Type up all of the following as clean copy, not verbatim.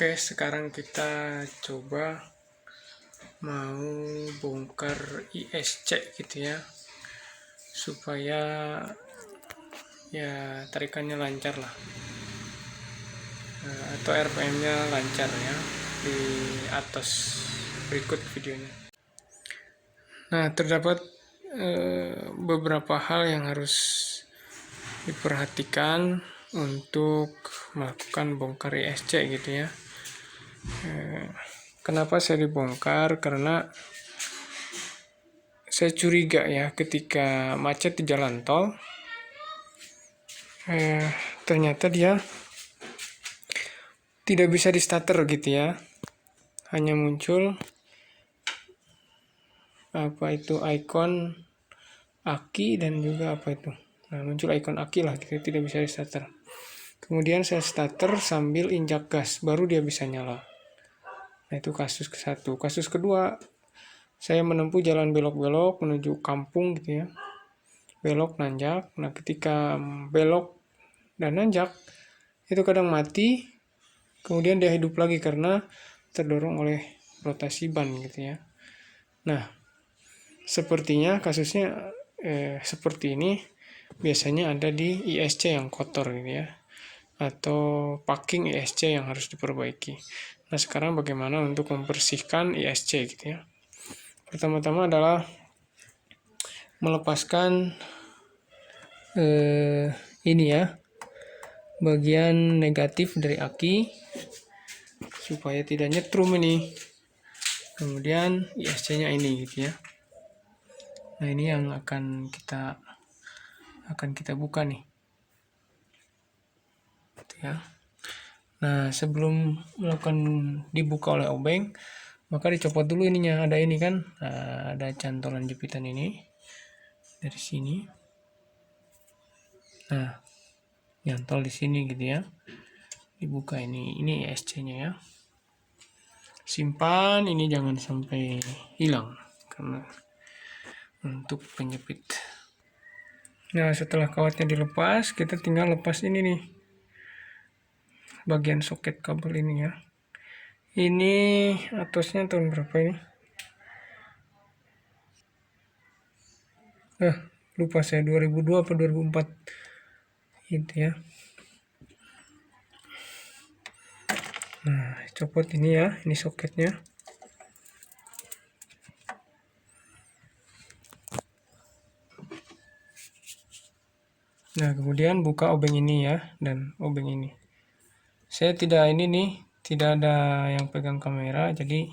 Oke, sekarang kita coba mau bongkar ISC gitu ya, supaya ya tarikannya lancar lah, atau RPM-nya lancar ya di atas berikut videonya. Nah, terdapat beberapa hal yang harus diperhatikan untuk melakukan bongkar ISC gitu ya. Kenapa saya dibongkar? Karena saya curiga ya ketika macet di jalan tol, ternyata dia tidak bisa di starter gitu ya, hanya muncul ikon aki dan juga muncul ikon aki lah gitu, tidak bisa di starter. Kemudian saya starter sambil injak gas, baru dia bisa nyala. Nah, itu kasus ke-1. Kasus kedua, saya menempuh jalan belok-belok menuju kampung gitu ya, belok nanjak. Nah, ketika belok dan nanjak itu kadang mati, kemudian dia hidup lagi karena terdorong oleh rotasi ban gitu ya. Nah, sepertinya kasusnya seperti ini biasanya ada di ISC yang kotor gitu ya, atau packing ISC yang harus diperbaiki. Nah, sekarang bagaimana untuk membersihkan ISC gitu ya. Pertama-tama adalah melepaskan ini ya, bagian negatif dari aki supaya tidak nyetrum ini. Kemudian ISC-nya ini gitu ya. Nah, ini yang akan kita buka nih. Gitu ya. Nah, sebelum melakukan dibuka oleh obeng, maka dicopot dulu ininya. Ada ini kan, ada cantolan jepitan ini dari sini. Nah, nyantol di sini gitu ya. Dibuka ini ISC-nya ya. Simpan ini, jangan sampai hilang karena untuk penjepit. Nah, setelah kawatnya dilepas, kita tinggal lepas ini nih, bagian soket kabel ini ya. Ini atasnya tahun berapa ini? Lupa saya, 2002 atau 2004 gitu ya. Nah, copot ini ya, ini soketnya. Nah, kemudian buka obeng ini ya, dan obeng ini. Saya tidak ada yang pegang kamera, jadi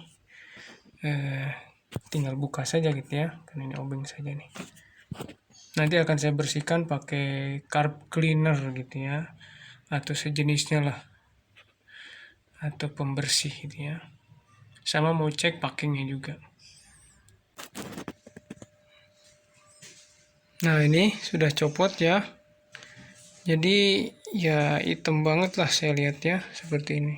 tinggal buka saja gitu ya, karena ini obeng saja nih. Nanti akan saya bersihkan pakai carb cleaner gitu ya, atau sejenisnya lah, atau pembersih gitu ya. Sama mau cek packingnya juga. Nah, ini sudah copot ya. Jadi ya hitam banget lah saya lihat ya, seperti ini.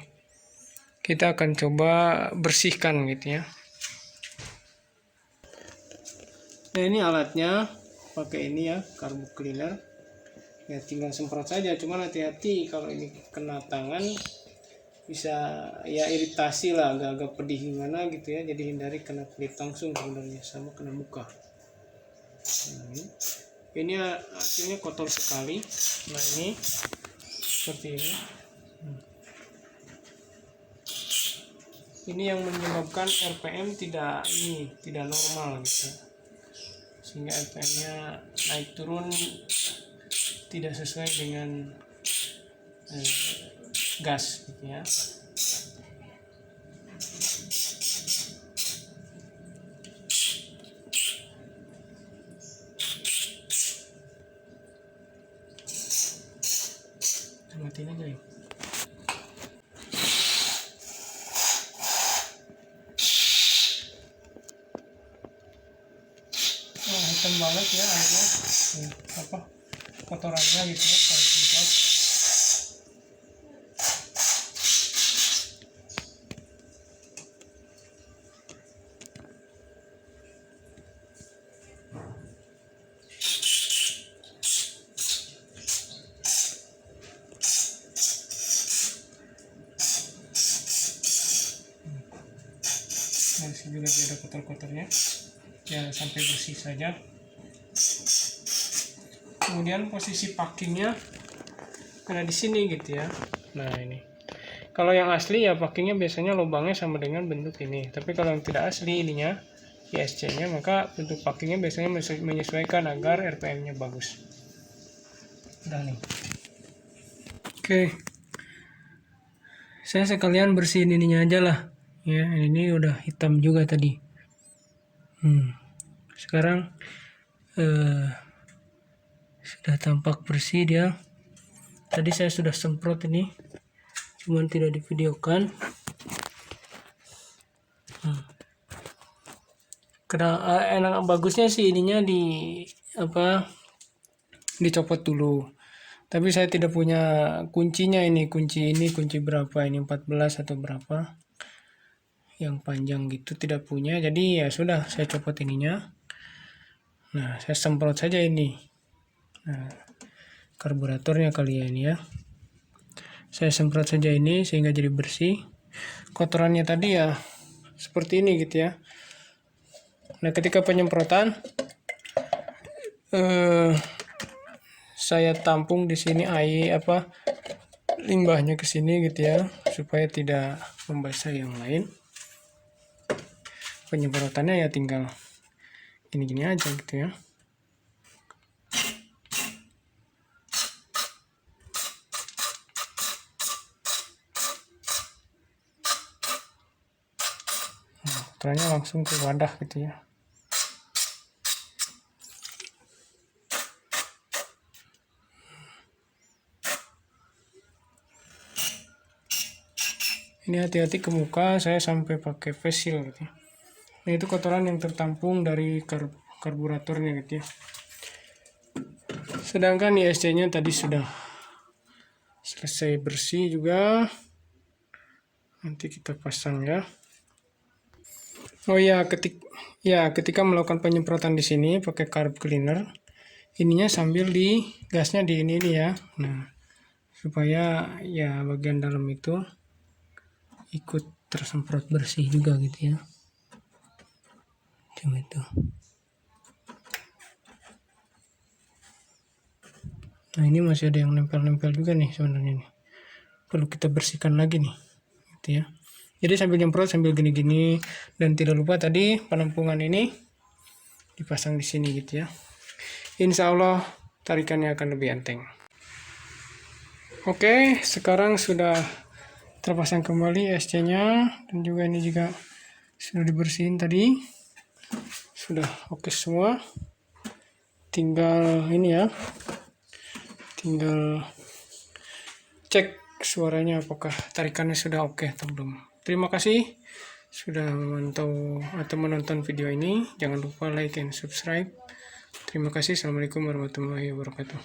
Kita akan coba bersihkan gitu ya. Nah, ini alatnya, pakai ini ya, carb cleaner. Ya tinggal semprot saja, cuman hati-hati kalau ini kena tangan bisa ya iritasi lah, agak-agak pedih gimana gitu ya. Jadi hindari kena kulit langsung sebenarnya, sama kena muka. Nah, ini hasilnya kotor sekali. Nah, ini seperti ini. Ini yang menyebabkan RPM tidak normal gitu, sehingga RPM-nya naik turun tidak sesuai dengan gas gitu ya. Matiin aja ya. Hitam banget ya airnya, kotorannya gitu ya. masih juga dia ada kotor-kotornya, ya sampai bersih saja. Kemudian posisi packingnya ada di sini gitu ya. Nah ini, kalau yang asli ya packingnya biasanya lubangnya sama dengan bentuk ini, tapi kalau yang tidak asli ininya ISC-nya, maka bentuk packingnya biasanya menyesuaikan agar RPM-nya bagus. Udah nih. Oke, saya sekalian bersihin ininya aja lah ya. Ini udah hitam juga tadi. Sekarang sudah tampak bersih dia. Tadi saya sudah semprot ini, cuman tidak divideokan. Enak bagusnya sih ininya dicopot dulu. Tapi saya tidak punya kuncinya ini. Kunci berapa ini, 14 atau berapa? Yang panjang gitu tidak punya. Jadi ya sudah, saya copot ininya. Nah, saya semprot saja ini. Nah, karburatornya kali ya ini ya. Saya semprot saja ini sehingga jadi bersih. Kotorannya tadi ya seperti ini gitu ya. Nah, ketika penyemprotan saya tampung di sini limbahnya ke sini gitu ya, supaya tidak membasah yang lain. Penyemprotannya ya tinggal gini-gini aja gitu ya. Nah, kotorannya langsung ke wadah gitu ya. Ini hati-hati ke muka, saya sampai pakai face shield gitu ya. Nah, itu kotoran yang tertampung dari karburatornya gitu ya. Sedangkan ISC-nya tadi sudah selesai bersih juga. Nanti kita pasang ya. Oh ya, ketika melakukan penyemprotan di sini pakai carb cleaner, ininya sambil gasnya di ini ya. Nah, supaya ya bagian dalam itu ikut tersemprot bersih juga gitu ya. Cuma itu. Nah, ini masih ada yang nempel-nempel juga nih sebenarnya nih. Perlu kita bersihkan lagi nih. Gitu ya. Jadi sambil nyemprot sambil gini-gini, dan tidak lupa tadi penampungan ini dipasang di sini gitu ya. Insya Allah tarikannya akan lebih enteng. Oke, sekarang sudah terpasang kembali SC-nya, dan juga ini juga sudah dibersihin tadi. Sudah oke semua. Tinggal ini ya. Tinggal cek suaranya apakah tarikannya sudah oke atau belum. Terima kasih sudah memantau atau menonton video ini. Jangan lupa like and subscribe. Terima kasih. Assalamualaikum warahmatullahi wabarakatuh.